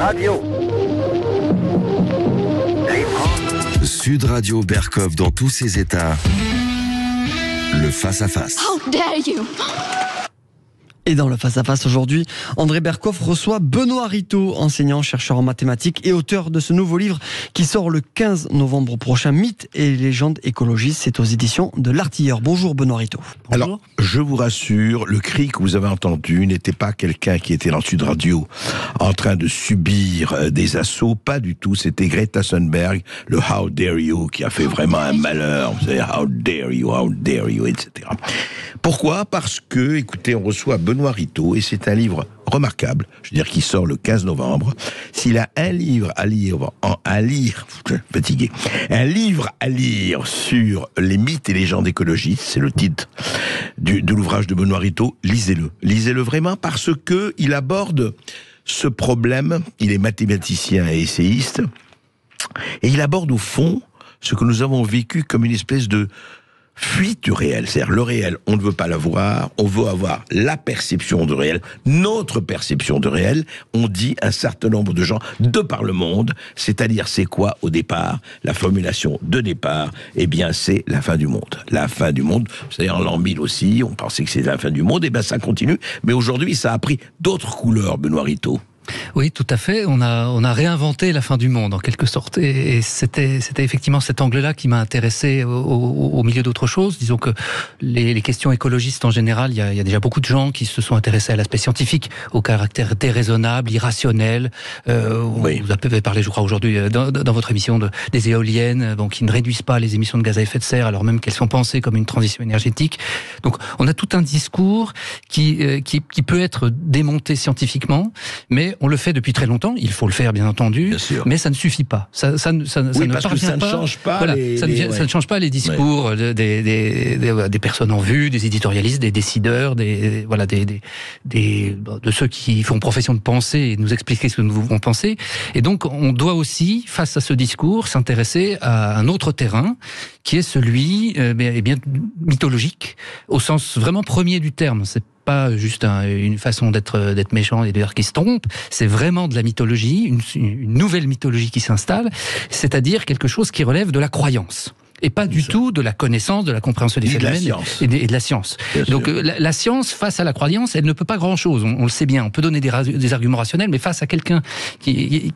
Radio. Sud Radio Berkov dans tous ses états. Le face-à-face. How dare you! Et dans le face-à-face aujourd'hui, André Berkov reçoit Benoît Rittaud, enseignant, chercheur en mathématiques et auteur de ce nouveau livre qui sort le 15 novembre prochain, Mythes et légendes écologistes. C'est aux éditions de L'Artilleur. Bonjour Benoît Rittaud. Bonjour. Alors, je vous rassure, le cri que vous avez entendu n'était pas quelqu'un qui était dans Sud Radio en train de subir des assauts, pas du tout. C'était Greta Thunberg, le How dare you, qui a fait vraiment un malheur. Vous savez, How dare you, etc. Pourquoi ? Parce que, écoutez, on reçoit Benoît Rittaud, et c'est un livre remarquable, je veux dire, qui sort le 15 novembre. S'il a un livre à lire sur les mythes et légendes écologistes, c'est le titre de l'ouvrage de Benoît Rittaud, lisez-le. Lisez-le vraiment parce que il aborde ce problème, il est mathématicien et essayiste, et il aborde au fond ce que nous avons vécu comme une espèce de fuite du réel. C'est-à-dire le réel, on ne veut pas l'avoir, on veut avoir la perception du réel, notre perception du réel. On dit un certain nombre de gens de par le monde, c'est-à-dire c'est quoi au départ ? La formulation de départ, eh bien c'est la fin du monde. La fin du monde, c'est-à-dire en l'an 1000 aussi, on pensait que c'était la fin du monde, et bien ça continue, mais aujourd'hui ça a pris d'autres couleurs, Benoît Rittaud. Oui, tout à fait. On a réinventé la fin du monde, en quelque sorte. Et c'était effectivement cet angle-là qui m'a intéressé au milieu d'autres choses. Disons que les questions écologistes, en général, il y a déjà beaucoup de gens qui se sont intéressés à l'aspect scientifique, au caractère déraisonnable, irrationnel. Oui. Vous avez parlé, je crois, aujourd'hui, dans votre émission, des éoliennes, donc, qui ne réduisent pas les émissions de gaz à effet de serre, alors même qu'elles sont pensées comme une transition énergétique. Donc, on a tout un discours qui peut être démonté scientifiquement, mais on le fait depuis très longtemps, il faut le faire bien entendu, mais ça ne suffit pas. Ça ne parvient pas. Change pas voilà, ça ne change pas les discours des personnes en vue, des éditorialistes, des décideurs, de ceux qui font profession de penser et nous expliquer ce que nous voulons penser. Et donc, on doit aussi, face à ce discours, s'intéresser à un autre terrain qui est celui mythologique, au sens vraiment premier du terme. C'est pas juste une façon d'être méchant et de dire qu'il se trompe, c'est vraiment de la mythologie, une nouvelle mythologie qui s'installe, c'est-à-dire quelque chose qui relève de la croyance. Et pas du tout de la connaissance, de la compréhension des phénomènes et de la science. Donc la science, face à la croyance, elle ne peut pas grand-chose, on le sait bien. On peut donner des arguments rationnels, mais face à quelqu'un qui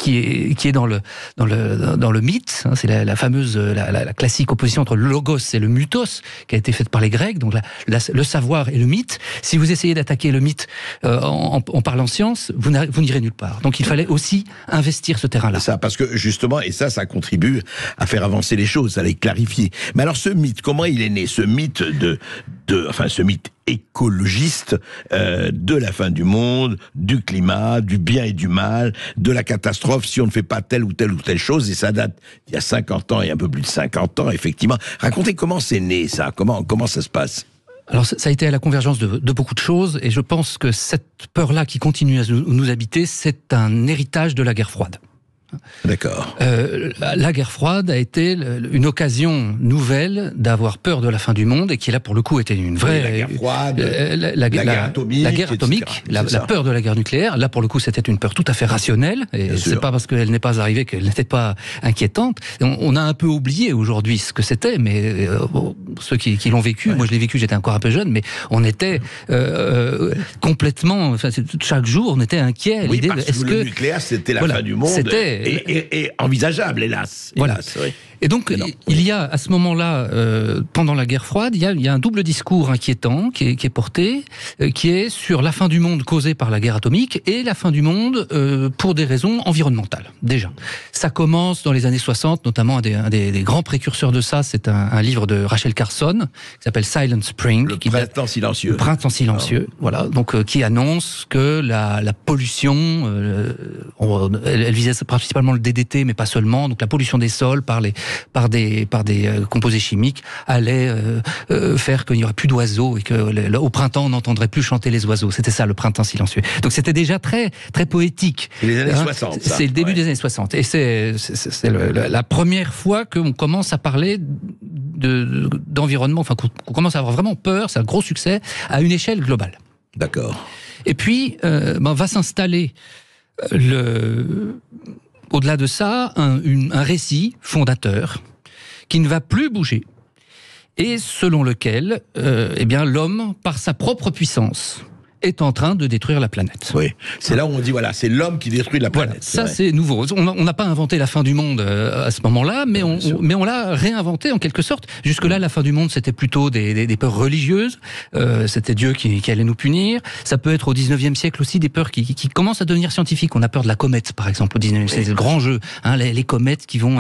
est dans le mythe, hein, c'est la fameuse, la classique opposition entre le logos et le mythos, qui a été faite par les Grecs, donc le savoir et le mythe. Si vous essayez d'attaquer le mythe en parlant science, vous n'irez nulle part. Donc il fallait aussi investir ce terrain-là. Ça, parce que justement, et ça contribue à faire avancer les choses, à les clarifier. Mais alors ce mythe, comment il est né ? Ce mythe ce mythe écologiste de la fin du monde, du climat, du bien et du mal, de la catastrophe si on ne fait pas telle ou telle chose, et ça date il y a 50 ans et un peu plus de 50 ans, effectivement. Racontez comment c'est né ça, comment ça se passe ? Alors ça a été à la convergence de beaucoup de choses, et je pense que cette peur-là qui continue à nous habiter, c'est un héritage de la guerre froide. D'accord. La guerre froide a été une occasion nouvelle d'avoir peur de la fin du monde, et qui là pour le coup était une vraie la guerre froide, la guerre atomique, la peur de la guerre nucléaire. Là pour le coup c'était une peur tout à fait rationnelle, et c'est pas parce qu'elle n'est pas arrivée qu'elle n'était pas inquiétante. On a un peu oublié aujourd'hui ce que c'était, mais ceux qui l'ont vécu, moi je l'ai vécu, j'étais encore un peu jeune, mais on était complètement, chaque jour on était inquiet. Oui, parce que le nucléaire c'était la fin du monde. Et envisageable, hélas. Voilà. Oui. Et donc, il y a à ce moment-là, pendant la guerre froide, il y a un double discours inquiétant qui est porté, qui est sur la fin du monde causée par la guerre atomique et la fin du monde pour des raisons environnementales, déjà. Ça commence dans les années 60, notamment un des grands précurseurs de ça, c'est un livre de Rachel Carson, qui s'appelle Silent Spring. Le printemps silencieux. Le printemps silencieux, voilà. Donc, qui annonce que la pollution, elle visait principalement le DDT, mais pas seulement, donc la pollution des sols par des composés chimiques allait faire qu'il n'y aurait plus d'oiseaux et que au printemps on n'entendrait plus chanter les oiseaux. C'était ça le printemps silencieux. Donc c'était déjà très très poétique. C'est les années 60. C'est le début des années 60 et c'est la première fois qu'on commence à parler d'environnement, enfin qu'on commence à avoir vraiment peur. C'est un gros succès à une échelle globale. D'accord. Et puis va s'installer Au-delà de ça, un récit fondateur qui ne va plus bouger et selon lequel l'homme, par sa propre puissance, est en train de détruire la planète. Oui, c'est là où on dit, voilà, c'est l'homme qui détruit la planète. Voilà, ça c'est nouveau. On n'a pas inventé la fin du monde à ce moment-là, mais on l'a réinventé en quelque sorte. Jusque-là, la fin du monde, c'était plutôt des peurs religieuses. C'était Dieu qui allait nous punir. Ça peut être au 19e siècle aussi des peurs qui commencent à devenir scientifiques. On a peur de la comète, par exemple, au 19e siècle. C'est le grand jeu, hein, les comètes qui vont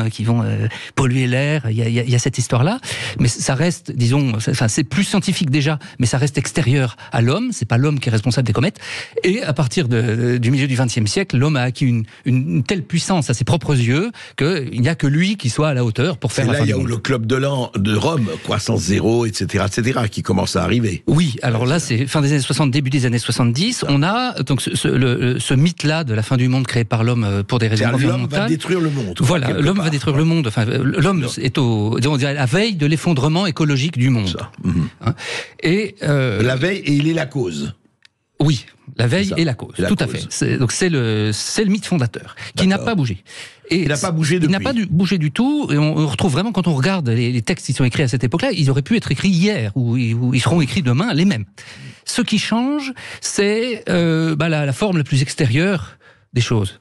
polluer l'air. Il y a cette histoire-là. Mais ça reste, disons, c'est plus scientifique déjà, mais ça reste extérieur à l'homme. C'est pas l'homme qui est responsable des comètes. Et à partir du milieu du XXe siècle, l'homme a acquis une telle puissance à ses propres yeux qu'il n'y a que lui qui soit à la hauteur pour faire la fin du monde. Il y a le club de Rome, croissance zéro, etc., qui commence à arriver. Oui, alors là, c'est fin des années 60, début des années 70. On a donc ce mythe-là de la fin du monde créé par l'homme pour des raisons environnementales. L'homme va détruire le monde. Voilà, l'homme va détruire le monde. Enfin, l'homme est on dirait, à la veille de l'effondrement écologique du monde. Ça. Hein, et la veille, et il est la cause. Oui, la veille est la cause, tout à fait. Donc c'est le mythe fondateur, qui n'a pas bougé. Et il n'a pas bougé depuis. Il n'a pas bougé du tout, et on retrouve vraiment, quand on regarde les textes qui sont écrits à cette époque-là, ils auraient pu être écrits hier, ou ils seront écrits demain, les mêmes. Ce qui change, c'est la forme la plus extérieure des choses.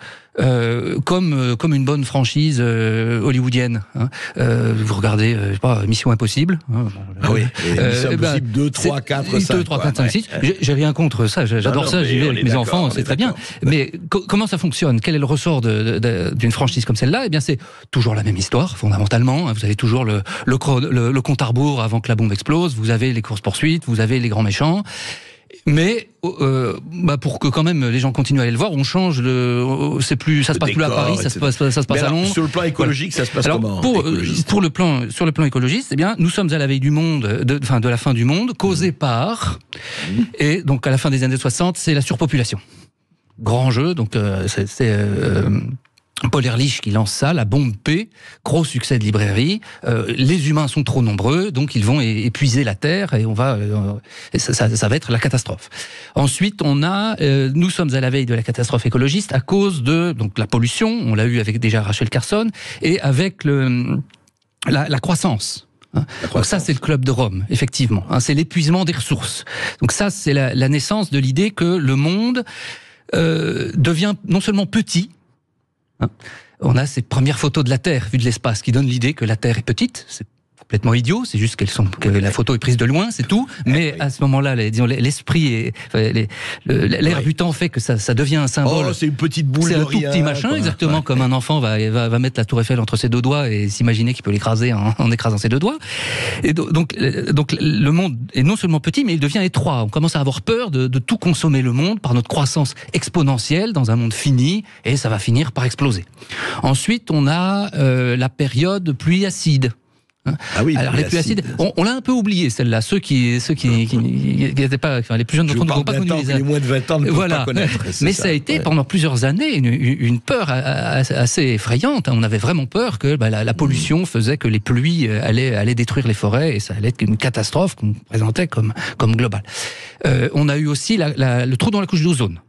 Comme une bonne franchise hollywoodienne. Hein. Vous regardez, je sais pas, Mission Impossible. Hein, Mission Impossible 2, 3, 4, 5. 2, 3, 4, 5, 6. J'ai rien contre ça, j'adore ça, j'y vais avec mes enfants, c'est très bien. Mais comment ça fonctionne? Quel est le ressort d'une franchise comme celle-là? Eh bien, c'est toujours la même histoire, fondamentalement. Vous avez toujours le compte à rebours avant que la bombe explose, vous avez les courses-poursuites, vous avez les grands méchants. Mais pour que quand même les gens continuent à aller le voir, on change ça se passe plus à Paris, ça se passe à Londres. Sur le plan écologique, ça se passe comment? Sur le plan écologiste, eh bien, nous sommes à la veille du monde, de la fin du monde, causée par, et donc à la fin des années 60, c'est la surpopulation. Grand jeu, donc c'est Paul Ehrlich qui lance ça, la bombe P, gros succès de librairie. Les humains sont trop nombreux, donc ils vont épuiser la Terre et ça va être la catastrophe. Ensuite, nous sommes à la veille de la catastrophe écologiste à cause de la pollution. On l'a eu avec déjà Rachel Carson et avec la croissance. Donc ça, c'est le club de Rome, effectivement. C'est l'épuisement des ressources. Donc ça, c'est la naissance de l'idée que le monde devient non seulement petit. On a ces premières photos de la Terre vues de l'espace qui donnent l'idée que la Terre est petite. C'est complètement idiot, c'est juste que la photo est prise de loin, c'est tout. Mais à ce moment-là, l'esprit et l'air du temps fait que ça devient un symbole. Oh, c'est une petite boule de rien. C'est un tout petit machin, exactement comme un enfant va mettre la Tour Eiffel entre ses deux doigts et s'imaginer qu'il peut l'écraser en écrasant ses deux doigts. Et donc le monde est non seulement petit, mais il devient étroit. On commence à avoir peur de tout consommer le monde par notre croissance exponentielle dans un monde fini, et ça va finir par exploser. Ensuite, on a la période pluie acide. Ah oui, alors les pluies acides, on l'a un peu oublié celle-là. Ceux qui n'étaient pas, enfin, les plus jeunes d'entre nous n'ont pas connu les moins de 20 ans ne peuvent pas connaître. Mais ça a été pendant plusieurs années une peur assez effrayante. On avait vraiment peur que la pollution faisait que les pluies allaient détruire les forêts et ça allait être une catastrophe qu'on présentait comme globale. On a eu aussi le trou dans la couche d'ozone.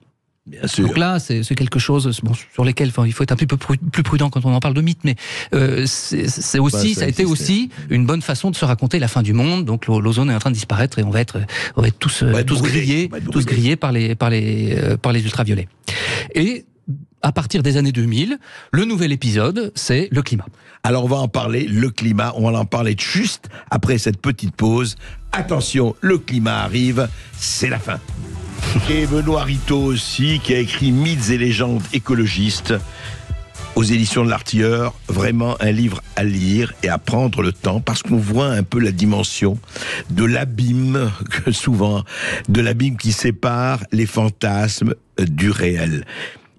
Bien sûr. Donc là, c'est quelque chose sur lesquels il faut être un peu plus prudent quand on en parle de mythe, mais ça a été aussi une bonne façon de se raconter la fin du monde. Donc l'ozone est en train de disparaître et on va être tous grillés par les ultraviolets. Et à partir des années 2000, le nouvel épisode, c'est le climat. Alors on va en parler, le climat, on va en parler juste après cette petite pause. Attention, le climat arrive, c'est la fin. Et Benoît Ritaud aussi, qui a écrit Mythes et légendes écologistes aux éditions de l'Artilleur. Vraiment un livre à lire et à prendre le temps, parce qu'on voit un peu la dimension de l'abîme, de l'abîme qui sépare les fantasmes du réel.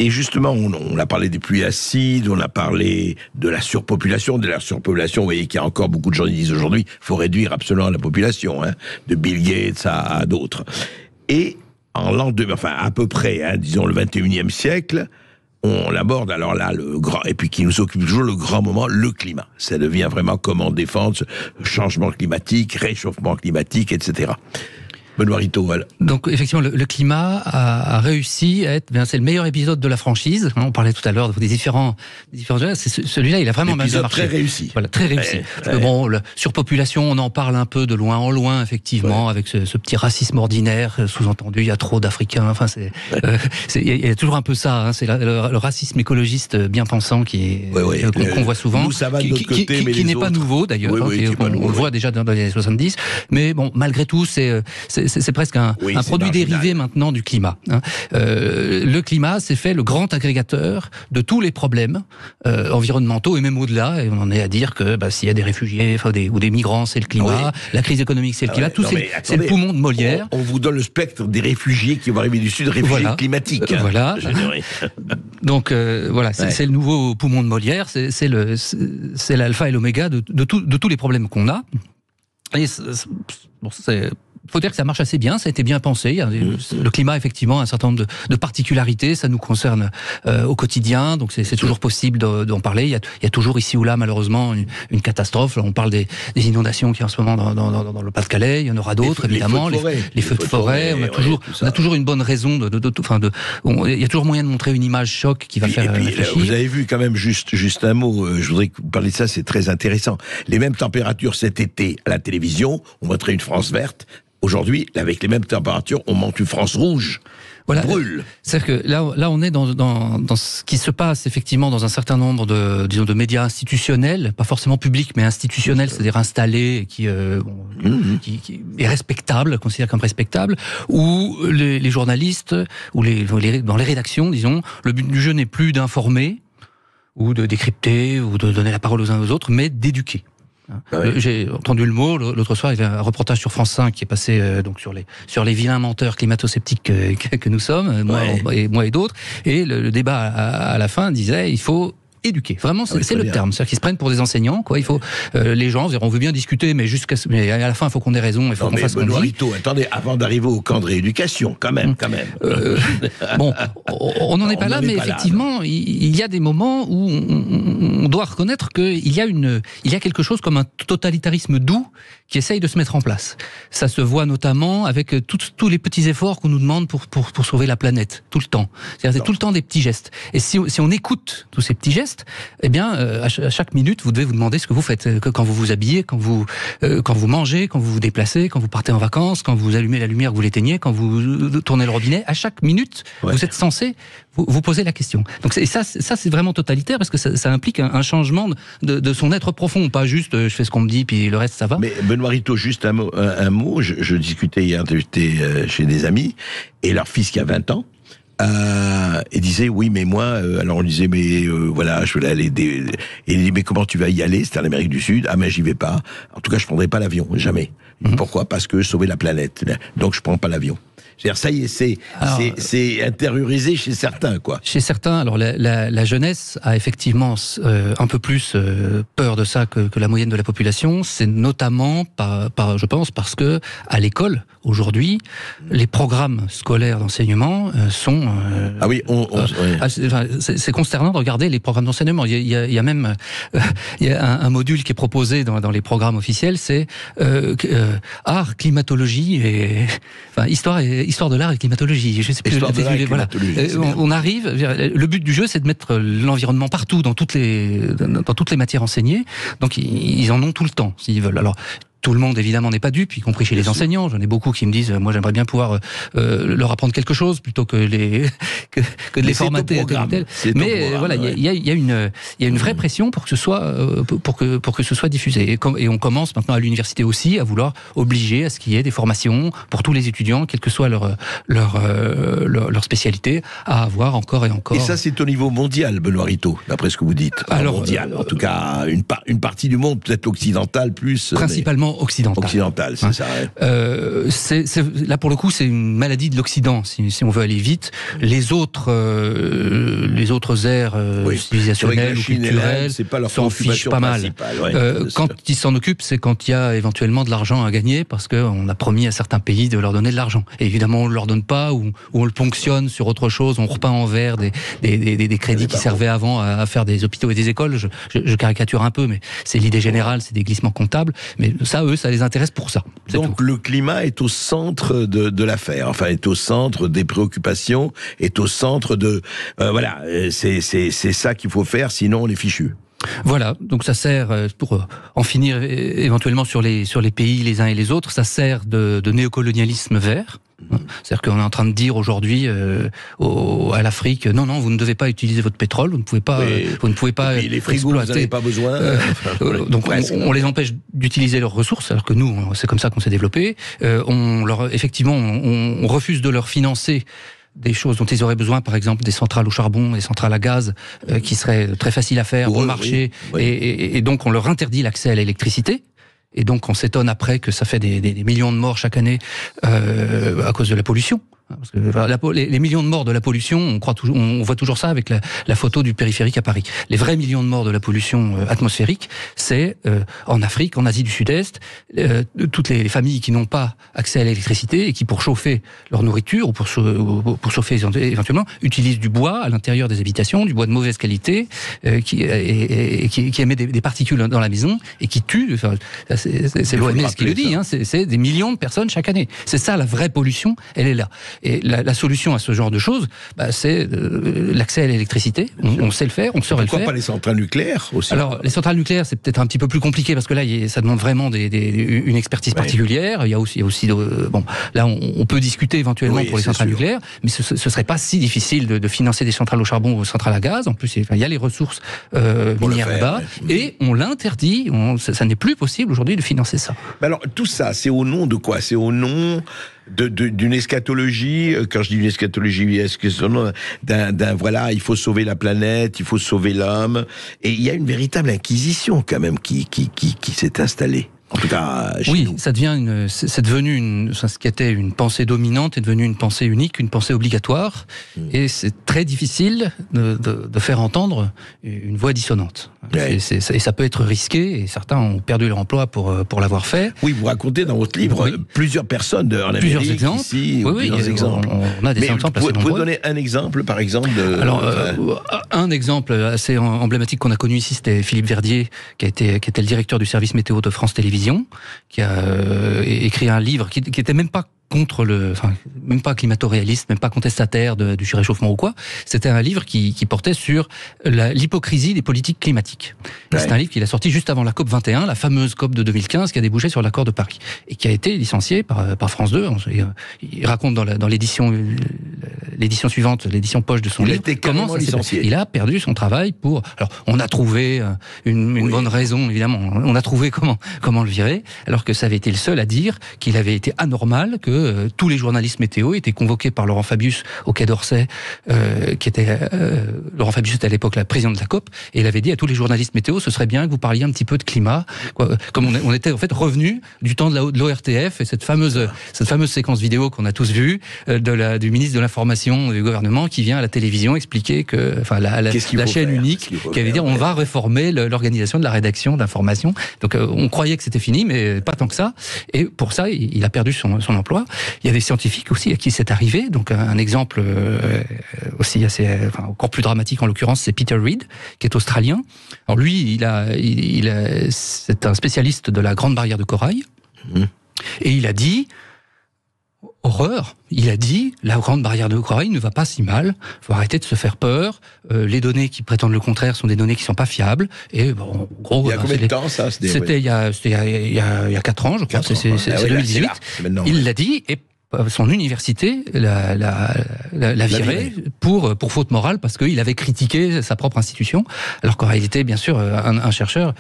Et justement, on a parlé des pluies acides, on a parlé de la surpopulation. Vous voyez qu'il y a encore beaucoup de gens qui disent aujourd'hui, il faut réduire absolument la population, de Bill Gates à d'autres. Et en l'an 2000, enfin à peu près, disons le 21e siècle, on l'aborde alors là, et puis qui nous occupe toujours le grand moment, le climat. Ça devient vraiment comment défendre ce changement climatique, réchauffement climatique, etc. Benoît Ritaud, voilà. Donc effectivement, le climat a réussi à être, c'est le meilleur épisode de la franchise. On parlait tout à l'heure des différents celui-là, il a vraiment bien marché. Très réussi. Voilà, très réussi. Bon, la surpopulation, on en parle un peu de loin en loin, effectivement, avec ce petit racisme ordinaire, sous-entendu, il y a trop d'Africains. Enfin, il y a toujours un peu ça. Hein, c'est le racisme écologiste bien pensant qu'on voit souvent, nous, ça va de notre côté, mais qui n'est pas nouveau d'ailleurs. On le voit déjà dans les années 70. Mais bon, malgré tout, c'est presque un produit dérivé maintenant du climat. Hein. Le climat, c'est fait le grand agrégateur de tous les problèmes environnementaux et même au-delà. Et on en est à dire que s'il y a des réfugiés ou des migrants, c'est le climat. La crise économique, c'est le climat. C'est le poumon de Molière. On vous donne le spectre des réfugiés qui vont arriver du Sud, réfugiés climatiques. Voilà. Donc voilà, c'est le nouveau poumon de Molière. C'est l'alpha et l'oméga de tous les problèmes qu'on a. Et faut dire que ça marche assez bien, ça a été bien pensé. Le climat, effectivement, a un certain nombre de particularités, ça nous concerne au quotidien, donc c'est toujours possible d'en parler. Il y a toujours ici ou là, malheureusement, une catastrophe. On parle des inondations qui en ce moment dans le Pas-de-Calais, il y en aura d'autres, évidemment. Les feux de forêt, on a toujours une bonne raison il y a toujours moyen de montrer une image choc qui va faire réfléchir. Vous avez vu quand même, juste un mot, je voudrais que vous parliez de ça, c'est très intéressant. Les mêmes températures cet été à la télévision, on montrait une France verte. Aujourd'hui, avec les mêmes températures, on montre une France rouge. Voilà. Brûle. C'est-à-dire que là, on est dans ce qui se passe effectivement dans un certain nombre de médias institutionnels, pas forcément publics, mais institutionnels, c'est-à-dire installés, qui est respectable, considéré comme respectable, où les journalistes, ou dans les rédactions, disons, le but du jeu n'est plus d'informer, ou de décrypter, ou de donner la parole aux uns aux autres, mais d'éduquer. J'ai entendu le mot l'autre soir, il y avait un reportage sur France 5 qui est passé donc sur les vilains menteurs climato-sceptiques que nous sommes, moi et d'autres, et le débat à la fin disait il faut éduquer. Vraiment, c'est le terme. C'est-à-dire qu'ils se prennent pour des enseignants, quoi. Il faut, les gens, on veut bien discuter, mais mais à la fin, il faut qu'on ait raison, il faut qu'on fasse ce qu'on dit. Ritaud, attendez, avant d'arriver au camp de rééducation, quand même. Bon, on n'en est pas là, mais effectivement, il y a des moments où on doit reconnaître qu'il y a quelque chose comme un totalitarisme doux qui essaye de se mettre en place. Ça se voit notamment avec tous les petits efforts qu'on nous demande pour sauver la planète, tout le temps. C'est tout le temps des petits gestes. Et si on écoute tous ces petits gestes, eh bien, à chaque minute, vous devez vous demander ce que vous faites quand vous vous habillez, quand vous mangez, quand vous vous déplacez, quand vous partez en vacances, quand vous allumez la lumière, vous l'éteignez, quand vous tournez le robinet. À chaque minute, vous êtes censé vous poser la question. Donc ça c'est vraiment totalitaire parce que ça implique un changement de son être profond, pas juste je fais ce qu'on me dit puis le reste ça va. Mais Benoît Ritaud, juste un mot. Je discutais hier, j'étais chez des amis et leur fils qui a 20 ans. Et disait oui mais moi alors on disait mais voilà je voulais aller et il dit mais comment tu vas y aller, c'était en Amérique du Sud. Ah mais j'y vais pas, en tout cas je prendrai pas l'avion, jamais. Pourquoi? Parce que sauver la planète, donc je prends pas l'avion. C'est-à-dire, ça y est, c'est intériorisé chez certains, quoi. Chez certains, alors la jeunesse a effectivement un peu plus peur de ça que la moyenne de la population. C'est notamment, je pense, parce que à l'école, aujourd'hui, les programmes scolaires d'enseignement sont... ah oui, c'est consternant de regarder les programmes d'enseignement. Il y a même un module qui est proposé dans les programmes officiels, c'est art, climatologie et... Enfin, histoire de l'art et climatologie. Je sais plus. Voilà. On arrive. Le but du jeu, c'est de mettre l'environnement partout dans toutes les matières enseignées. Donc ils en ont tout le temps s'ils veulent. Alors tout le monde, évidemment, n'est pas dupe, y compris chez les enseignants. J'en ai beaucoup qui me disent, moi, j'aimerais bien pouvoir leur apprendre quelque chose plutôt que de les formater à tel ou tel. Mais voilà, il y a une vraie pression pour que ce soit pour que ce soit diffusé. Et on commence maintenant à l'université aussi à vouloir obliger à ce qu'il y ait des formations pour tous les étudiants, quelle que soit leur spécialité, à avoir encore et encore. Et ça, c'est au niveau mondial, Benoît Ritaud, d'après ce que vous dites. Alors mondial, en tout cas, une partie du monde, peut-être occidentale plus. Principalement occidental, c'est ça. Là, pour le coup, c'est une maladie de l'Occident, si on veut aller vite. Les autres aires civilisationnelles ou culturelles s'en fichent pas mal. Quand ils s'en occupent, c'est quand il y a éventuellement de l'argent à gagner, parce qu'on a promis à certains pays de leur donner de l'argent. Et évidemment, on ne leur donne pas, ou on le ponctionne sur autre chose, on repeint en vert des crédits qui servaient avant à faire des hôpitaux et des écoles. Je caricature un peu, mais c'est l'idée générale, c'est des glissements comptables. Mais ça, Là, eux, ça les intéresse pour ça. Donc le climat est au centre de l'affaire, enfin est au centre des préoccupations, est au centre de... voilà, c'est ça qu'il faut faire, sinon on est fichu. Voilà, donc ça sert, pour en finir éventuellement sur les pays les uns et les autres, ça sert de néocolonialisme vert. C'est-à-dire qu'on est en train de dire aujourd'hui à l'Afrique, non, vous ne devez pas utiliser votre pétrole, vous ne pouvez pas, et les frigos, vous n'en avez pas besoin. Donc on les empêche d'utiliser leurs ressources, alors que nous, c'est comme ça qu'on s'est développé. On refuse de leur financer des choses dont ils auraient besoin, par exemple des centrales au charbon, des centrales à gaz, qui seraient très faciles à faire, bon marché, oui. Et donc on leur interdit l'accès à l'électricité. Et donc on s'étonne après que ça fait des millions de morts chaque année à cause de la pollution. Parce que les millions de morts de la pollution, on voit toujours ça avec la photo du périphérique à Paris. Les vrais millions de morts de la pollution atmosphérique, c'est en Afrique, en Asie du Sud-Est, toutes les familles qui n'ont pas accès à l'électricité et qui, pour chauffer leur nourriture ou pour chauffer éventuellement, utilisent du bois à l'intérieur des habitations, du bois de mauvaise qualité, qui émet des particules dans la maison et qui tue. Enfin, c'est l'OMS qui le dit. Hein, c'est des millions de personnes chaque année. C'est ça la vraie pollution. Elle est là. Et la solution à ce genre de choses, c'est l'accès à l'électricité. On sait le faire, on saurait le faire. Pourquoi pas les centrales nucléaires aussi? Alors, les centrales nucléaires, c'est peut-être un petit peu plus compliqué parce que là, ça demande vraiment une expertise particulière. Il y a aussi bon, là, on peut discuter éventuellement pour les centrales nucléaires, mais ce serait pas si difficile de financer des centrales au charbon ou des centrales à gaz. En plus, il y a les ressources minières là-bas, et on l'interdit. Ça n'est plus possible aujourd'hui de financer ça. Mais alors, tout ça, c'est au nom de quoi? C'est au nom d'une eschatologie. Quand je dis une eschatologie, est-ce que c'est au nom voilà, il faut sauver la planète, il faut sauver l'homme, et il y a une véritable inquisition quand même qui s'est installée. En tout cas, chez nous. C'est devenu ce qui était une pensée dominante est devenu une pensée unique, une pensée obligatoire, et c'est très difficile de faire entendre une voix dissonante. Ouais. Et ça peut être risqué, et certains ont perdu leur emploi pour l'avoir fait. Oui, vous racontez dans votre livre plusieurs personnes en Amérique, plusieurs exemples. Ici, plusieurs exemples. On a des exemples assez nombreux. Vous pouvez donner un exemple, par exemple un exemple assez emblématique qu'on a connu ici, c'était Philippe Verdier, qui était le directeur du service météo de France Télévisions, qui a écrit un livre qui était même pas même pas climato-réaliste, même pas contestataire du surréchauffement ou quoi. C'était un livre qui portait sur l'hypocrisie des politiques climatiques. Ouais. C'est un livre qu'il a sorti juste avant la COP 21, la fameuse COP de 2015 qui a débouché sur l'accord de Paris et qui a été licencié par France 2. Il raconte dans l'édition suivante, l'édition poche de son livre, comment ça s'est passé. Il a perdu son travail alors, on a trouvé une bonne raison, évidemment. On a trouvé comment le virer, alors que ça avait été le seul à dire qu'il avait été anormal que tous les journalistes météo étaient convoqués par Laurent Fabius au Quai d'Orsay, Laurent Fabius était à l'époque la présidente de la COP, et il avait dit à tous les journalistes météo, ce serait bien que vous parliez un petit peu de climat, comme on était en fait revenu du temps de l'ORTF et cette fameuse séquence vidéo qu'on a tous vue du ministre de l'information du gouvernement qui vient à la télévision expliquer que, la chaîne unique qui avait dit on va réformer l'organisation de la rédaction d'information. Donc on croyait que c'était fini, mais pas tant que ça. Et pour ça, il a perdu son emploi. Il y a des scientifiques aussi à qui c'est arrivé. Donc un exemple aussi encore plus dramatique en l'occurrence, c'est Peter Reid, qui est australien. Alors lui, c'est un spécialiste de la Grande Barrière de Corail. Et il a dit, horreur, la Grande Barrière de Corail ne va pas si mal, il faut arrêter de se faire peur, les données qui prétendent le contraire sont des données qui ne sont pas fiables, et bon, en gros... Il y a combien de temps ça? C'était il y a 4 ans, je crois, c'est 2018, il l'a dit, et son université l'a viré pour faute morale parce qu'il avait critiqué sa propre institution, alors qu'en réalité, bien sûr, un chercheur,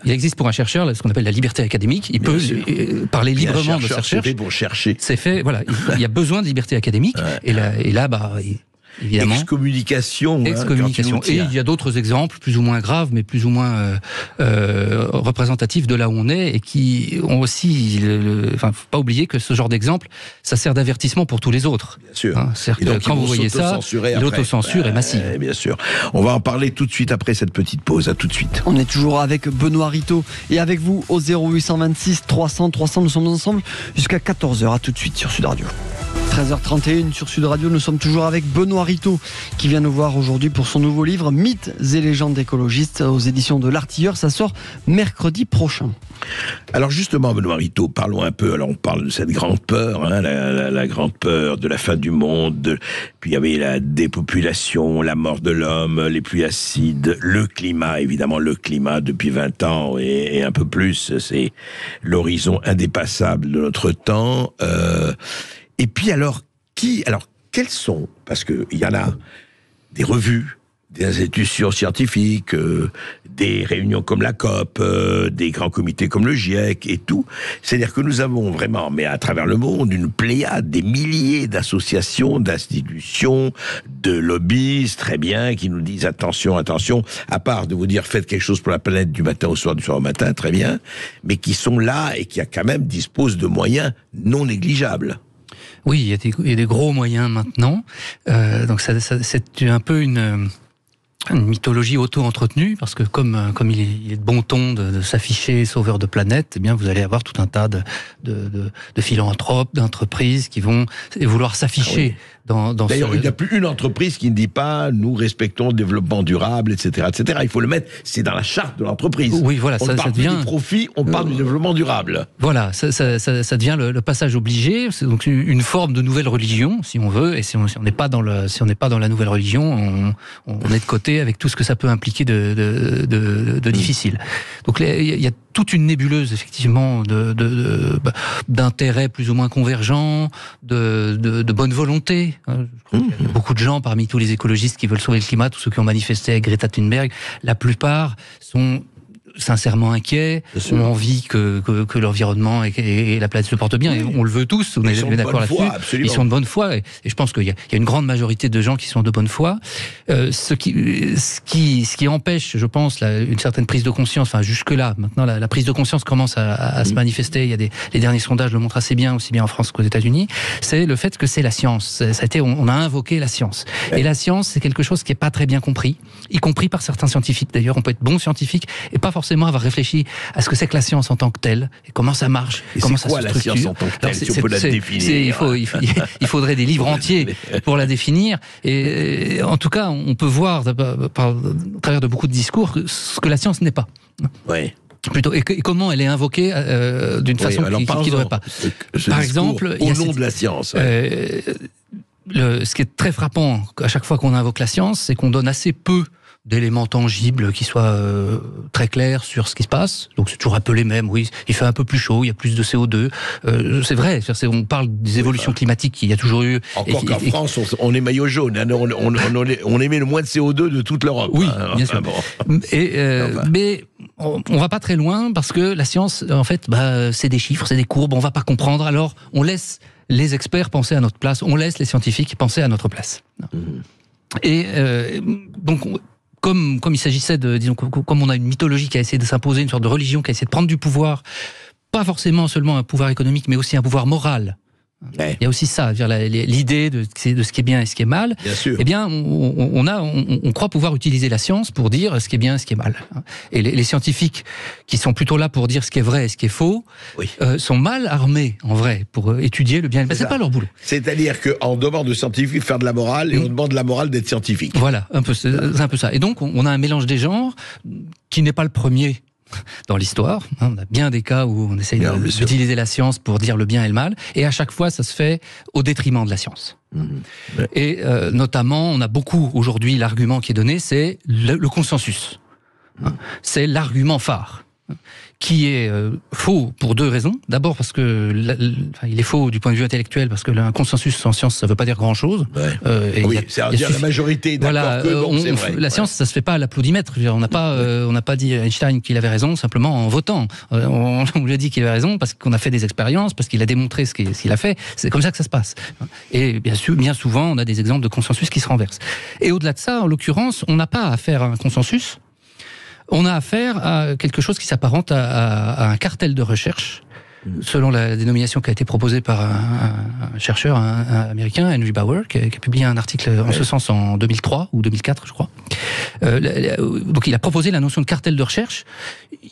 il existe pour un chercheur ce qu'on appelle la liberté académique, il peut parler librement de sa recherche. C'est fait pour chercher. C'est fait, voilà, il y a besoin de liberté académique, et là, évidemment. Excommunication. Et il y a d'autres exemples, plus ou moins graves, mais plus ou moins représentatifs de là où on est, et qui ont aussi... faut pas oublier que ce genre d'exemple, ça sert d'avertissement pour tous les autres. Bien sûr. C'est-à-dire que quand vous voyez ça, l'autocensure est massive. Bien sûr. On va en parler tout de suite après cette petite pause. À tout de suite. On est toujours avec Benoît Ritaud et avec vous au 0826 300 300. Nous sommes ensemble jusqu'à 14h. À tout de suite sur Sud Radio. 13h31 sur Sud Radio, nous sommes toujours avec Benoît Ritaud qui vient nous voir aujourd'hui pour son nouveau livre Mythes et légendes écologistes aux éditions de l'Artilleur. Ça sort mercredi prochain. Alors justement, Benoît Ritaud, parlons un peu. Alors on parle de cette grande peur, hein, la grande peur de la fin du monde. Puis il y avait la dépopulation, la mort de l'homme, les pluies acides, le climat, évidemment le climat depuis 20 ans et un peu plus. C'est l'horizon indépassable de notre temps. Et puis alors, quels sont, parce qu'il y en a des revues, des institutions scientifiques, des réunions comme la COP, des grands comités comme le GIEC et tout. C'est-à-dire que nous avons vraiment, mais à travers le monde, une pléiade, des milliers d'associations, d'institutions, de lobbyistes, très bien, qui nous disent attention, attention, à part de vous dire faites quelque chose pour la planète du matin au soir, du soir au matin, très bien, mais qui sont là et qui quand même disposent de moyens non négligeables. Oui, il y a des gros moyens maintenant. Donc c'est un peu une mythologie auto-entretenue, parce que comme il est de bon ton de s'afficher sauveur de planète, eh bien vous allez avoir tout un tas de philanthropes, d'entreprises qui vont vouloir s'afficher. D'ailleurs, il n'y a plus une entreprise qui ne dit pas nous respectons le développement durable, etc., etc. Il faut le mettre, c'est dans la charte de l'entreprise. Oui, voilà, on parle plus du profit, on parle du développement durable. Voilà, ça devient le passage obligé. C'est donc une forme de nouvelle religion, si on veut. Et si on n'est pas dans la nouvelle religion, on est de côté avec tout ce que ça peut impliquer de difficile. Donc il y a toute une nébuleuse effectivement d'intérêts plus ou moins convergents, de bonne volonté. Il y a beaucoup de gens parmi tous les écologistes qui veulent sauver le climat, tous ceux qui ont manifesté avec Greta Thunberg, la plupart sont sincèrement inquiets, ont envie que l'environnement et la planète se portent bien, et on le veut tous, on est d'accord là-dessus. Ils sont de bonne foi, et je pense qu'il y a une grande majorité de gens qui sont de bonne foi. Ce qui empêche, je pense, une certaine prise de conscience, enfin jusque-là, maintenant la prise de conscience commence à se manifester, il y a les derniers sondages le montrent assez bien, aussi bien en France qu'aux États-Unis, c'est le fait que c'est la science. On a invoqué la science. Et la science, c'est quelque chose qui n'est pas très bien compris, y compris par certains scientifiques. D'ailleurs, on peut être bon scientifique et pas forcément avoir réfléchi à ce que c'est que la science en tant que telle, et comment ça marche, comment ça se structure. La science en tant que telle, si on peut la définir. Il faudrait des livres entiers pour la définir, et en tout cas, on peut voir, au travers de beaucoup de discours, ce que la science n'est pas. Ouais. Plutôt, et comment elle est invoquée d'une façon qui ne devrait pas. Par exemple, au nom de la science. Ce qui est très frappant à chaque fois qu'on invoque la science, c'est qu'on donne assez peu d'éléments tangibles qui soient très clairs sur ce qui se passe. Donc c'est toujours un peu les mêmes. Oui, il fait un peu plus chaud, il y a plus de CO2. C'est vrai. On parle des évolutions climatiques qu'il y a toujours eu. Qu'en France, on est maillot jaune. On émet le moins de CO2 de toute l'Europe. Oui, bien sûr. Mais on va pas très loin, parce que la science, en fait, c'est des chiffres, c'est des courbes. On va pas comprendre. Alors on laisse les experts penser à notre place. On laisse les scientifiques penser à notre place. Et donc, comme il s'agissait comme on a une mythologie qui a essayé de s'imposer, une sorte de religion qui a essayé de prendre du pouvoir, pas forcément seulement un pouvoir économique, mais aussi un pouvoir moral. Ouais. Il y a aussi ça, l'idée de ce qui est bien et ce qui est mal. Bien sûr. Eh bien, on croit pouvoir utiliser la science pour dire ce qui est bien et ce qui est mal. Et les scientifiques, qui sont plutôt là pour dire ce qui est vrai et ce qui est faux, sont mal armés, en vrai, pour étudier le bien et le mal. C'est pas leur boulot. C'est-à-dire qu'on demande aux scientifiques de faire de la morale, et on demande de la morale d'être scientifique. Voilà, c'est un peu ça. Et donc, on a un mélange des genres qui n'est pas le premier dans l'histoire. On a bien des cas où on essaye d'utiliser la science pour dire le bien et le mal, et à chaque fois ça se fait au détriment de la science. Et notamment, on a beaucoup aujourd'hui, l'argument qui est donné, c'est le consensus. C'est l'argument phare, qui est faux pour deux raisons. D'abord parce que il est faux du point de vue intellectuel, parce que un consensus en science, ça veut pas dire grand-chose. C'est-à-dire la majorité est d'accord c'est vrai. La science, ça se fait pas à l'applaudimètre. On n'a pas dit à Einstein qu'il avait raison simplement en votant. On lui a dit qu'il avait raison parce qu'on a fait des expériences, parce qu'il a démontré ce qu'il a fait. C'est comme ça que ça se passe. Et bien souvent, on a des exemples de consensus qui se renversent. Et au-delà de ça, en l'occurrence, on n'a pas affaire à un consensus. On a affaire à quelque chose qui s'apparente à un cartel de recherche, selon la dénomination qui a été proposée par un chercheur américain, Henry Bauer, qui a publié un article en ce sens en 2003 ou 2004, je crois. Donc il a proposé la notion de cartel de recherche.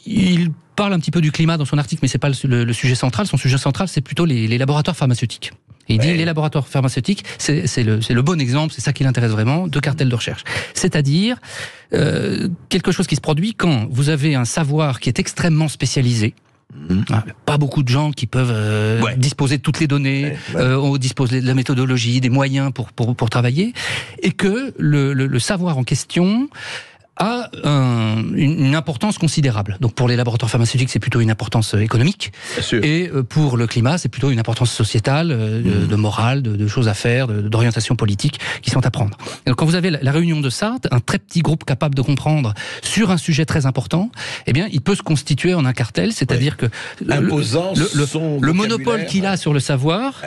Il parle un petit peu du climat dans son article, mais c'est pas le sujet central. Son sujet central, c'est plutôt les laboratoires pharmaceutiques. Il dit les laboratoires pharmaceutiques, c'est le bon exemple, c'est ça qui l'intéresse vraiment, de cartel de recherche. C'est-à-dire quelque chose qui se produit quand vous avez un savoir qui est extrêmement spécialisé. Pas beaucoup de gens qui peuvent disposer de toutes les données, disposer de la méthodologie, des moyens pour travailler, et que le savoir en question a une importance considérable. Donc pour les laboratoires pharmaceutiques, c'est plutôt une importance économique, et pour le climat, c'est plutôt une importance sociétale, de morale, de choses à faire, d'orientation politique qui sont à prendre. Et donc quand vous avez la réunion de Sarthe, un très petit groupe capable de comprendre sur un sujet très important, eh bien il peut se constituer en un cartel, c'est-à-dire que le monopole qu'il a sur le savoir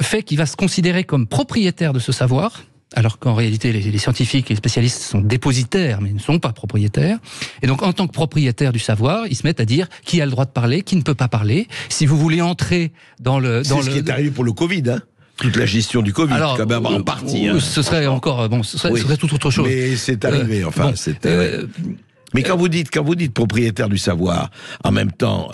fait qu'il va se considérer comme propriétaire de ce savoir, alors qu'en réalité, les scientifiques et les spécialistes sont dépositaires, mais ne sont pas propriétaires. Et donc, en tant que propriétaire du savoir, ils se mettent à dire qui a le droit de parler, qui ne peut pas parler. Si vous voulez entrer dans le... C'est ce qui est arrivé pour le Covid, hein. Toute la gestion du Covid, alors, quand même, en partie. Ce serait encore... Bon, ce serait tout autre chose. Mais c'est arrivé, enfin, c'était... Mais quand vous dites propriétaire du savoir, en même temps,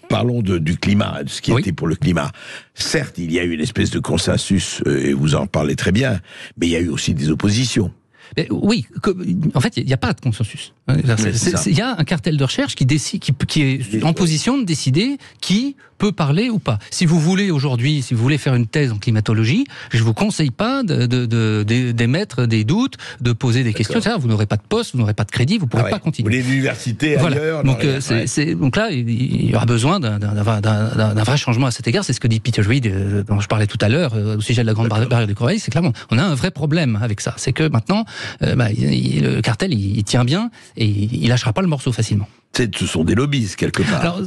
parlons du climat, de ce qui était pour le climat. Certes, il y a eu une espèce de consensus, et vous en parlez très bien, mais il y a eu aussi des oppositions. Mais oui, en fait, il n'y a pas de consensus. Il y a un cartel de recherche qui est en position de décider qui peut parler ou pas. Si vous voulez aujourd'hui, si vous voulez faire une thèse en climatologie, je ne vous conseille pas d'émettre des doutes, de poser des questions. Vous n'aurez pas de poste, vous n'aurez pas de crédit, vous ne pourrez pas continuer. Vous voulez l'université ailleurs. Donc, donc là, il y aura besoin d'un vrai changement à cet égard. C'est ce que dit Peter Reed, dont je parlais tout à l'heure, au sujet de la grande barrière de corail. C'est clairement, on a un vrai problème avec ça. C'est que maintenant, le cartel, il tient bien et il lâchera pas le morceau facilement. Ce sont des lobbies, quelque part. Alors,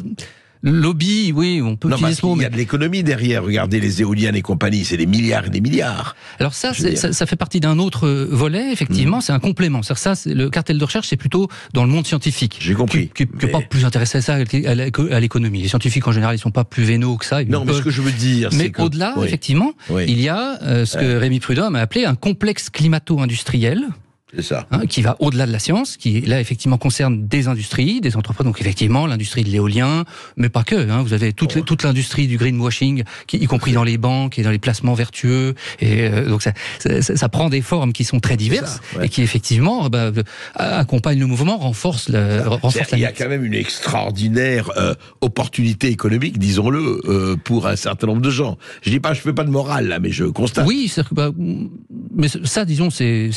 lobby, oui, on peut utiliser ce mot. Il y a de l'économie derrière. Regardez les éoliennes et compagnie, c'est des milliards et des milliards. Alors ça fait partie d'un autre volet, effectivement, c'est un complément. Le cartel de recherche, c'est plutôt dans le monde scientifique. J'ai compris. Qui n'est pas plus intéressé à ça, à l'économie. Les scientifiques, en général, ils ne sont pas plus vénaux que ça. Mais ce que je veux dire, c'est que... Mais au-delà, effectivement, il y a ce que Rémi Prudhomme a appelé un complexe climato-industriel. C'est ça. Qui va au-delà de la science, qui là effectivement concerne des industries, des entreprises, donc effectivement l'industrie de l'éolien, mais pas que. Vous avez toute l'industrie du greenwashing, y compris dans les banques et dans les placements vertueux, et donc ça prend des formes qui sont très diverses et qui effectivement accompagnent le mouvement, renforcent la Il y a quand même une extraordinaire opportunité économique, disons-le, pour un certain nombre de gens. Je dis pas, je fais pas de morale là, mais je constate. Oui, mais ça, disons, c'est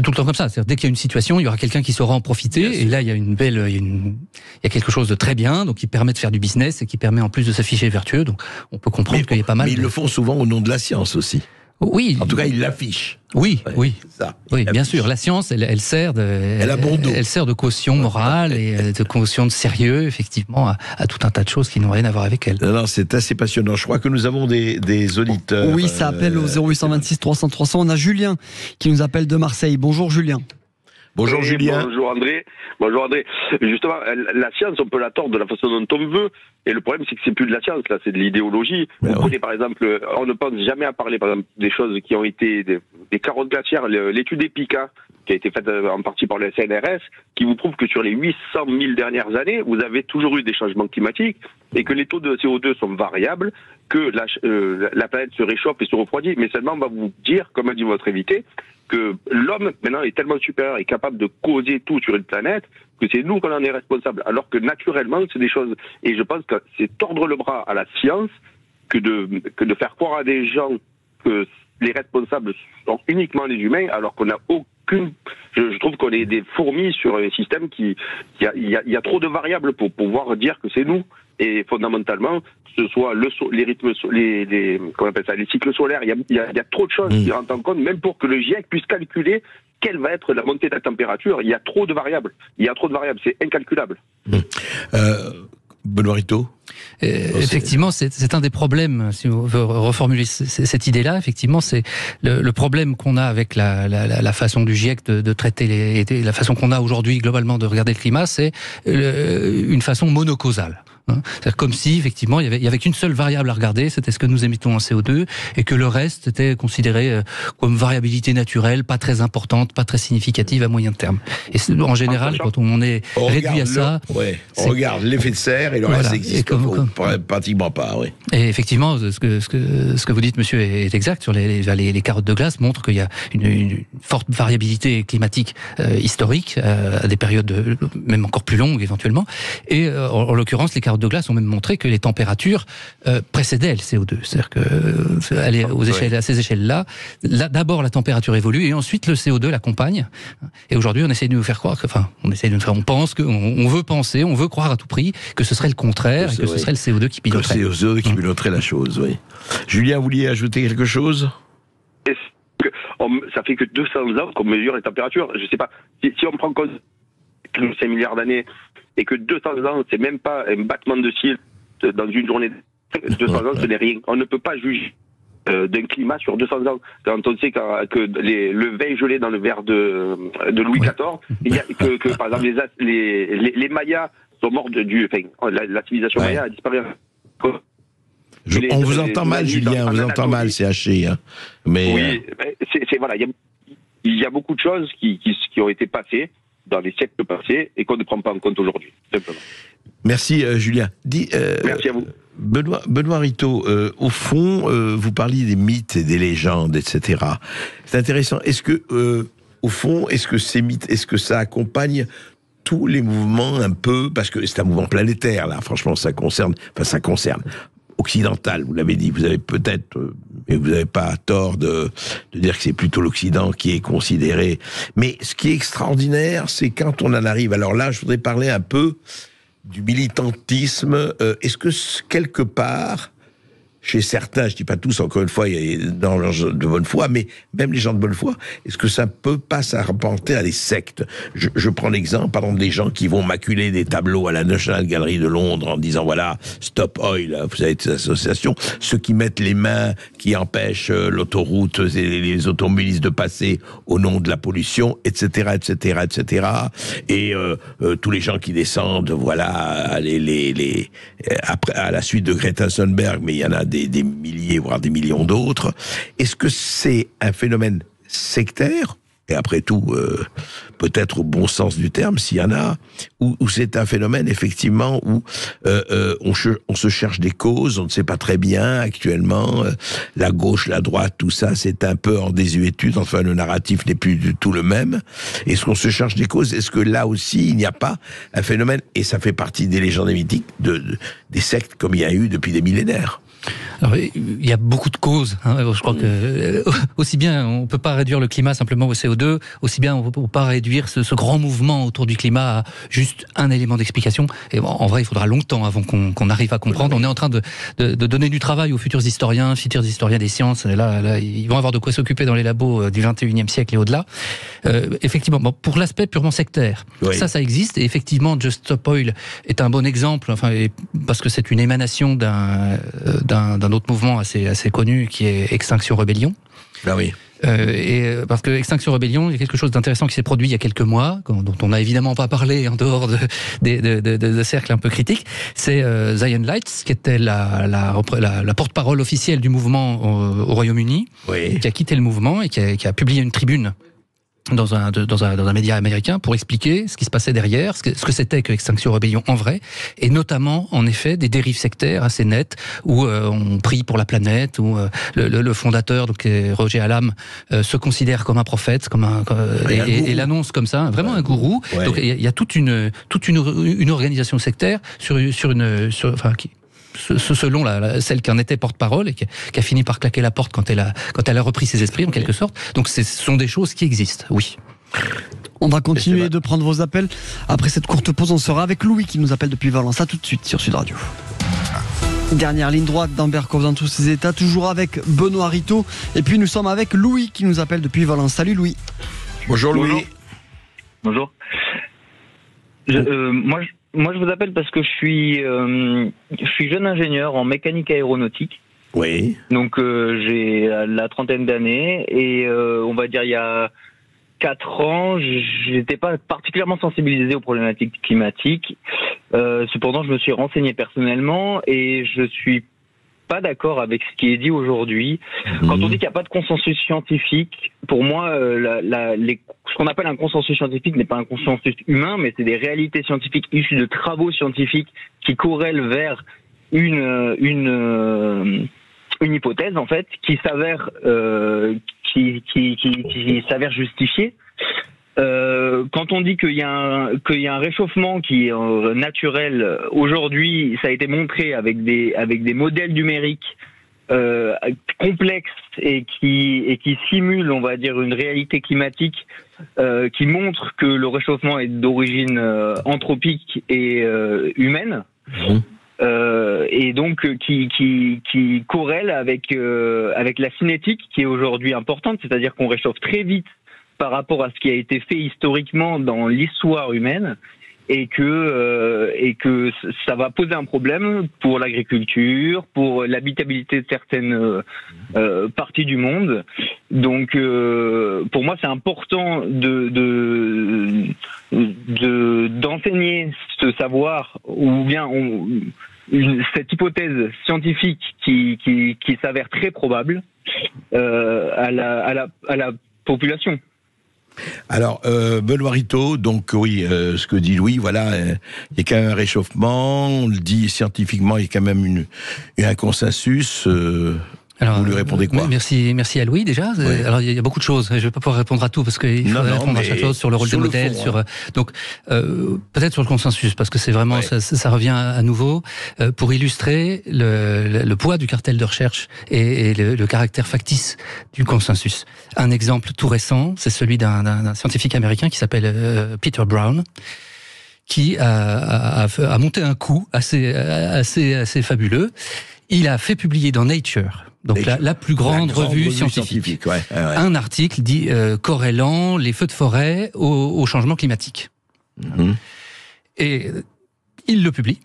tout le temps comme ça. C'est-à-dire, dès qu'il y a une situation, il y aura quelqu'un qui saura en profiter. Et là, il y a quelque chose de très bien, donc qui permet de faire du business et qui permet en plus de s'afficher vertueux. Donc, on peut comprendre qu'il y a pas mal. Mais ils le font souvent au nom de la science aussi. Oui. En tout cas, ils l'affichent. Oui, bien sûr. La science, elle sert de caution morale et de caution de sérieux, effectivement, à tout un tas de choses qui n'ont rien à voir avec elle. Non, c'est assez passionnant. Je crois que nous avons des auditeurs. Oui, ça appelle au 0826 300 300. On a Julien qui nous appelle de Marseille. Bonjour Julien. Bonjour Julien. Bonjour André. Justement, la science, on peut la tordre de la façon dont on veut. Et le problème, c'est que c'est plus de la science, là, c'est de l'idéologie. Vous prenez par exemple, on ne pense jamais à parler, par exemple, des choses qui ont été des carottes glaciaires, l'étude EPICA, qui a été faite en partie par le CNRS, qui vous prouve que sur les 800 000 dernières années, vous avez toujours eu des changements climatiques et que les taux de CO2 sont variables, que la planète se réchauffe et se refroidit. Mais seulement, on va vous dire, comme a dit votre invité, que l'homme, maintenant, est tellement supérieur et capable de causer tout sur une planète que c'est nous qu'on en est responsable. Alors que naturellement, c'est des choses... Et je pense que c'est tordre le bras à la science que de faire croire à des gens que les responsables sont uniquement les humains, alors qu'on n'a aucune... Je trouve qu'on est des fourmis sur un système il y a trop de variables pour pouvoir dire que c'est nous. Et fondamentalement, que ce soit les rythmes, comment on appelle ça, les cycles solaires, il y a trop de choses qui rentrent en compte, même pour que le GIEC puisse calculer quelle va être la montée de la température. Il y a trop de variables. C'est incalculable. Benoît Ritaud. Effectivement, c'est un des problèmes, si on veut reformuler cette idée-là, effectivement, c'est le problème qu'on a avec la façon du GIEC de traiter la façon qu'on a aujourd'hui globalement de regarder le climat, c'est une façon monocausale. C'est-à-dire comme si, effectivement, il y avait qu'une seule variable à regarder, c'était ce que nous émettons en CO2, et que le reste était considéré comme variabilité naturelle, pas très importante, pas très significative à moyen terme. Et en général, quand on est réduit à ça... on regarde l'effet de serre et le reste existe pratiquement pas. Oui. Et effectivement, ce que vous dites, monsieur, est exact. Sur les carottes de glace montrent qu'il y a une forte variabilité climatique historique, à des périodes même encore plus longues éventuellement. Et en l'occurrence, les carottes de glace ont même montré que les températures précédaient le CO2. C'est-à-dire que aller à ces échelles-là, d'abord la température évolue et ensuite le CO2 l'accompagne. Et aujourd'hui, on essaie de nous faire croire on pense on veut penser, on veut croire à tout prix que ce serait le contraire et que ce serait le CO2 qui piloterait. Le CO2 qui piloterait la chose, oui. Julien, vous vouliez ajouter quelque chose ? Ça fait que 200 ans qu'on mesure les températures. Je sais pas, si on prend compte de 5 milliards d'années et que 200 ans, c'est même pas un battement de cils dans une journée. 200 ans, ce n'est rien. On ne peut pas juger d'un climat sur 200 ans. Quand on sait que le vin gelé dans le verre de Louis XIV, il y a que par exemple les Mayas sont morts la civilisation Maya a disparu. On vous entend mal, Julien, on vous entend mal, c'est haché. Hein. Mais oui, voilà, il y a beaucoup de choses qui ont été passées dans les siècles passés et qu'on ne prend pas en compte aujourd'hui, simplement. Merci, Julien. Merci à vous. Benoît Rittaud, au fond, vous parliez des mythes et des légendes, etc. C'est intéressant. Est-ce que, au fond, est-ce que ces mythes, est-ce que ça accompagne tous les mouvements un peu, parce que c'est un mouvement planétaire, là, franchement, ça concerne occidental, vous l'avez dit, vous avez peut-être, mais vous n'avez pas tort de dire que c'est plutôt l'Occident qui est considéré. Mais ce qui est extraordinaire, c'est quand on en arrive. Alors là, je voudrais parler un peu du militantisme. Est-ce que quelque part, chez certains, je dis pas tous, encore une fois, il y a dans les gens de bonne foi, mais même les gens de bonne foi, est-ce que ça peut pas s'apparenter à des sectes? Je prends l'exemple, par exemple, des gens qui vont maculer des tableaux à la National Gallery de Londres en disant, voilà, Stop Oil, vous savez, ces associations, ceux qui mettent les mains, qui empêchent l'autoroute et les automobilistes de passer au nom de la pollution, etc., etc., etc., et tous les gens qui descendent, voilà, après, à la suite de Greta Thunberg, mais il y en a des milliers, voire des millions d'autres. Est-ce que c'est un phénomène sectaire, et après tout, peut-être au bon sens du terme, s'il y en a, ou c'est un phénomène, effectivement, où on se cherche des causes, on ne sait pas très bien, actuellement, la gauche, la droite, tout ça, c'est un peu en désuétude, enfin, le narratif n'est plus du tout le même. Est-ce qu'on se cherche des causes? Est-ce que là aussi, il n'y a pas un phénomène, et ça fait partie des légendes mythiques, des sectes, comme il y a eu depuis des millénaires? Alors, il y a beaucoup de causes. Je crois que aussi bien on peut pas réduire le climat simplement au CO2, aussi bien on peut pas réduire ce grand mouvement autour du climat à juste un élément d'explication. Et en vrai, il faudra longtemps avant qu'on arrive à comprendre. On est en train de donner du travail aux futurs historiens des sciences. Et là, ils vont avoir de quoi s'occuper dans les labos du 21e siècle et au-delà. Effectivement, pour l'aspect purement sectaire, ça existe. Et effectivement, Just Stop Oil est un bon exemple. Enfin, parce que c'est une émanation d'un autre mouvement assez connu qui est Extinction Rebellion. Ah oui. Et parce que Extinction Rebellion, il y a quelque chose d'intéressant qui s'est produit il y a quelques mois, dont on n'a évidemment pas parlé en dehors de cercles un peu critiques. C'est Zion Lights, qui était la porte-parole officielle du mouvement au Royaume-Uni, qui a quitté le mouvement et qui a publié une tribune dans un média américain pour expliquer ce qui se passait derrière, ce que c'était que Extinction Rebellion en vrai, et notamment, en effet, des dérives sectaires assez nettes, où on prie pour la planète, où le fondateur, donc Roger Hallam, se considère comme un prophète, et l'annonce comme ça, vraiment un gourou. Ouais. Donc il y a toute une organisation sectaire selon celle qui en était porte-parole et qui a fini par claquer la porte quand elle a repris ses esprits en quelque sorte. Donc ce sont des choses qui existent, oui. On va continuer de prendre vos appels. Après cette courte pause, on sera avec Louis qui nous appelle depuis Valence. À tout de suite sur Sud Radio. Dernière ligne droite dans Berkov dans tous ses états, toujours avec Benoît Rittaud. Et puis nous sommes avec Louis qui nous appelle depuis Valence. Salut Louis. Bonjour Louis. Bonjour. Moi, je vous appelle parce que je suis jeune ingénieur en mécanique aéronautique. Oui. Donc, j'ai la trentaine d'années et on va dire il y a 4 ans, j'étais pas particulièrement sensibilisé aux problématiques climatiques. Cependant, je me suis renseigné personnellement et je suis pas d'accord avec ce qui est dit aujourd'hui. Quand on dit qu'il n'y a pas de consensus scientifique, pour moi, ce qu'on appelle un consensus scientifique n'est pas un consensus humain, mais c'est des réalités scientifiques issues de travaux scientifiques qui corrèlent vers une hypothèse en fait qui s'avère qui s'avère justifiée. Quand on dit qu'il y a un réchauffement qui est naturel, aujourd'hui, ça a été montré avec des modèles numériques complexes et qui simulent, on va dire, une réalité climatique qui montre que le réchauffement est d'origine anthropique et humaine. Et donc qui corrèle avec la cinétique qui est aujourd'hui importante, c'est-à-dire qu'on réchauffe très vite par rapport à ce qui a été fait historiquement dans l'histoire humaine, et que ça va poser un problème pour l'agriculture, pour l'habitabilité de certaines parties du monde. Donc pour moi c'est important d'enseigner ce savoir, ou bien cette hypothèse scientifique qui s'avère très probable à la population. Alors, Benoît Rittaud, donc oui, ce que dit Louis, voilà, il y a quand même un réchauffement, on le dit scientifiquement, il y a quand même un consensus. Alors, vous lui répondez quoi? Merci à Louis déjà. Oui. Alors il y a beaucoup de choses. Je ne vais pas pouvoir répondre à tout parce qu'il faut répondre à chaque chose sur le rôle des modèles, donc peut-être sur le consensus parce que c'est vraiment ça revient à nouveau pour illustrer le poids du cartel de recherche et le caractère factice du consensus. Un exemple tout récent, c'est celui d'un scientifique américain qui s'appelle Peter Brown, qui a monté un coup assez fabuleux. Il a fait publier dans Nature, donc la plus grande revue scientifique, un article dit corrélant les feux de forêt au changement climatique. Et il le publie.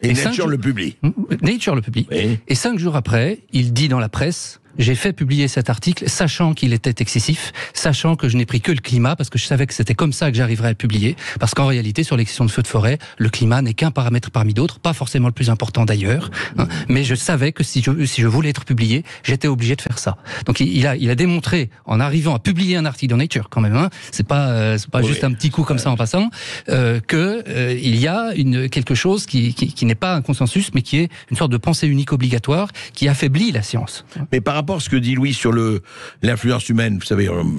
Et Nature le publie. Nature le publie. Oui. Et 5 jours après, il dit dans la presse: j'ai fait publier cet article sachant qu'il était excessif, sachant que je n'ai pris que le climat, parce que je savais que c'était comme ça que j'arriverais à le publier, parce qu'en réalité, sur les questions de feux de forêt, le climat n'est qu'un paramètre parmi d'autres, pas forcément le plus important d'ailleurs, mais je savais que si je voulais être publié, j'étais obligé de faire ça. Donc il a démontré, en arrivant à publier un article dans Nature quand même, c'est pas juste un petit coup comme ça en passant, que il y a quelque chose qui n'est pas un consensus, mais qui est une sorte de pensée unique obligatoire qui affaiblit la science. Mais par rapport à ce que dit Louis sur l'influence humaine, vous savez, on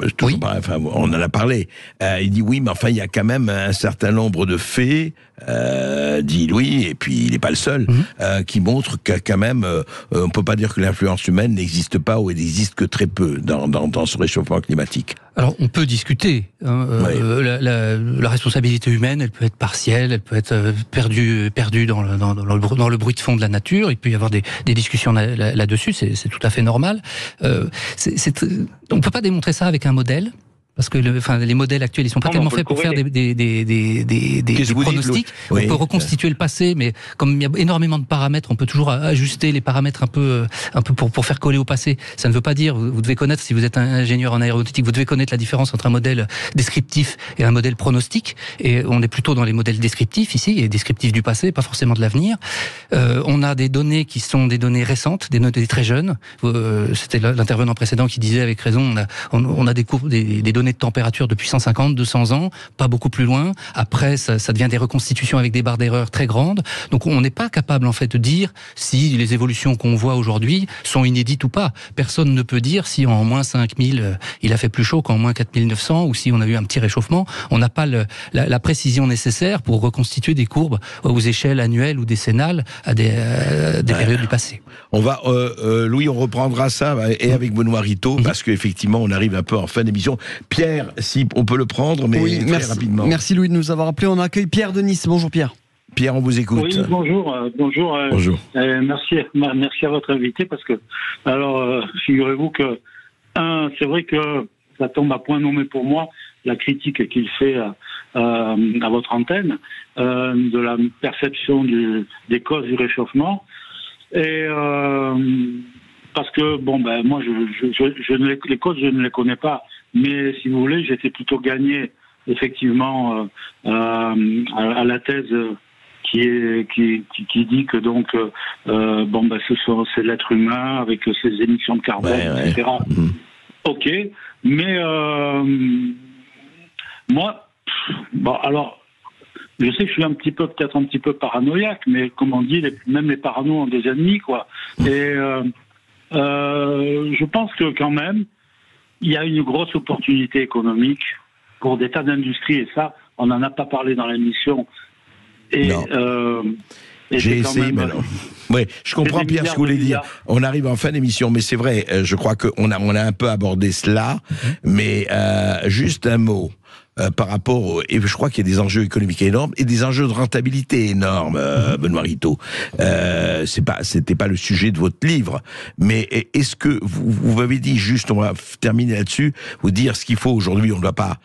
en a parlé, il dit oui, mais enfin il y a quand même un certain nombre de faits, dit Louis, et puis il n'est pas le seul, qui montrent que quand même, on ne peut pas dire que l'influence humaine n'existe pas, ou elle n'existe que très peu dans ce réchauffement climatique. Alors on peut discuter, la responsabilité humaine, elle peut être partielle, elle peut être perdue dans le bruit de fond de la nature, il peut y avoir des discussions là-dessus, c'est tout à fait normal. On ne peut pas démontrer ça avec un modèle, parce que les modèles actuels, ils sont pas tellement faits pour faire des pronostics. On peut reconstituer le passé, mais comme il y a énormément de paramètres, on peut toujours ajuster les paramètres un peu pour faire coller au passé. Ça ne veut pas dire, vous devez connaître, si vous êtes un ingénieur en aéronautique, vous devez connaître la différence entre un modèle descriptif et un modèle pronostic. Et on est plutôt dans les modèles descriptifs ici, et descriptifs du passé, pas forcément de l'avenir. On a des données qui sont des données récentes, des données très jeunes. C'était l'intervenant précédent qui disait avec raison, on a des données de température depuis 150, 200 ans, pas beaucoup plus loin. Après, ça devient des reconstitutions avec des barres d'erreur très grandes. Donc on n'est pas capable en fait de dire si les évolutions qu'on voit aujourd'hui sont inédites ou pas. Personne ne peut dire si en moins 5000 il a fait plus chaud qu'en moins 4900, ou si on a eu un petit réchauffement. On n'a pas la précision nécessaire pour reconstituer des courbes aux échelles annuelles ou décennales à des périodes du passé. On va, Louis, on reprendra ça, et avec Benoît Rittaud, parce qu'effectivement on arrive un peu en fin d'émission. Pierre, si on peut le prendre, mais très rapidement. Merci Louis de nous avoir appelé. On accueille Pierre de Nice. Bonjour Pierre. Pierre, on vous écoute. Oui, bonjour. Bonjour. Merci à votre invité, parce que, alors, figurez-vous que, c'est vrai que ça tombe à point nommé pour moi, la critique qu'il fait à votre antenne, de la perception des causes du réchauffement. Et parce que moi les causes je ne les connais pas, mais si vous voulez, j'étais plutôt gagné effectivement à la thèse qui dit que donc c'est l'être humain avec ses émissions de carbone, etc. Ok, mais moi, alors, je sais que je suis peut-être un petit peu paranoïaque, mais comme on dit, même les paranos ont des ennemis, quoi. Et je pense que quand même, il y a une grosse opportunité économique pour des tas d'industries, et ça, on n'en a pas parlé dans l'émission. Et j'ai essayé, mais non. Oui, je comprends Pierre ce que vous voulez dire. On arrive en fin d'émission, mais c'est vrai, je crois qu'on a un peu abordé cela, mais juste un mot. Par rapport, et je crois qu'il y a des enjeux économiques énormes et des enjeux de rentabilité énormes, Benoît Rittaud. C'était pas le sujet de votre livre, mais est-ce que vous m'avez dit juste, on va terminer là-dessus, vous dire ce qu'il faut aujourd'hui, on ne va pas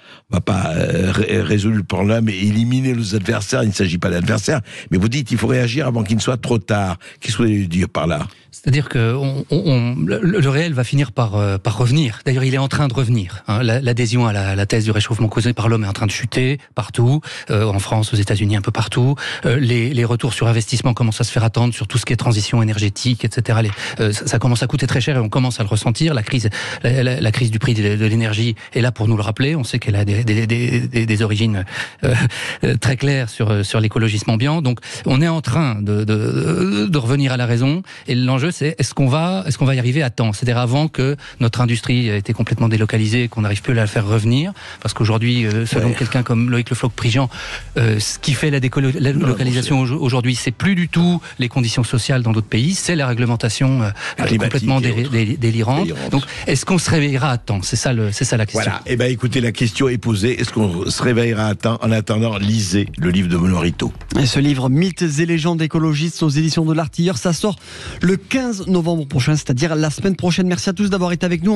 résoudre le problème et éliminer nos adversaires, il ne s'agit pas d'adversaires, mais vous dites qu'il faut réagir avant qu'il ne soit trop tard. Qu'est-ce que vous voulez dire par là? C'est-à-dire que le réel va finir par revenir. D'ailleurs, il est en train de revenir. L'adhésion à la thèse du réchauffement causé par l'homme est en train de chuter partout, en France, aux États-Unis, un peu partout. Les retours sur investissement commencent à se faire attendre sur tout ce qui est transition énergétique, etc. Ça commence à coûter très cher et on commence à le ressentir. La crise du prix de l'énergie est là pour nous le rappeler. On sait qu'elle a des origines très claires sur l'écologisme ambiant. Donc, on est en train de revenir à la raison. Et l'enjeu, c'est est-ce qu'on va y arriver à temps? C'est-à-dire avant que notre industrie ait été complètement délocalisée, qu'on n'arrive plus à la faire revenir, parce qu'aujourd'hui, selon quelqu'un comme Loïc Le Floch-Prigent, ce qui fait la délocalisation aujourd'hui, c'est plus du tout les conditions sociales dans d'autres pays, c'est la réglementation complètement délirante. Donc, est-ce qu'on se réveillera à temps? C'est ça la question. Voilà. Eh ben, écoutez, la question est posée. Est-ce qu'on se réveillera à temps? En attendant, lisez le livre de Benoît Rittaud. Et ce livre, Mythes et légendes écologistes, aux éditions de l'Artilleur, ça sort le 15 novembre prochain, c'est-à-dire la semaine prochaine. Merci à tous d'avoir été avec nous.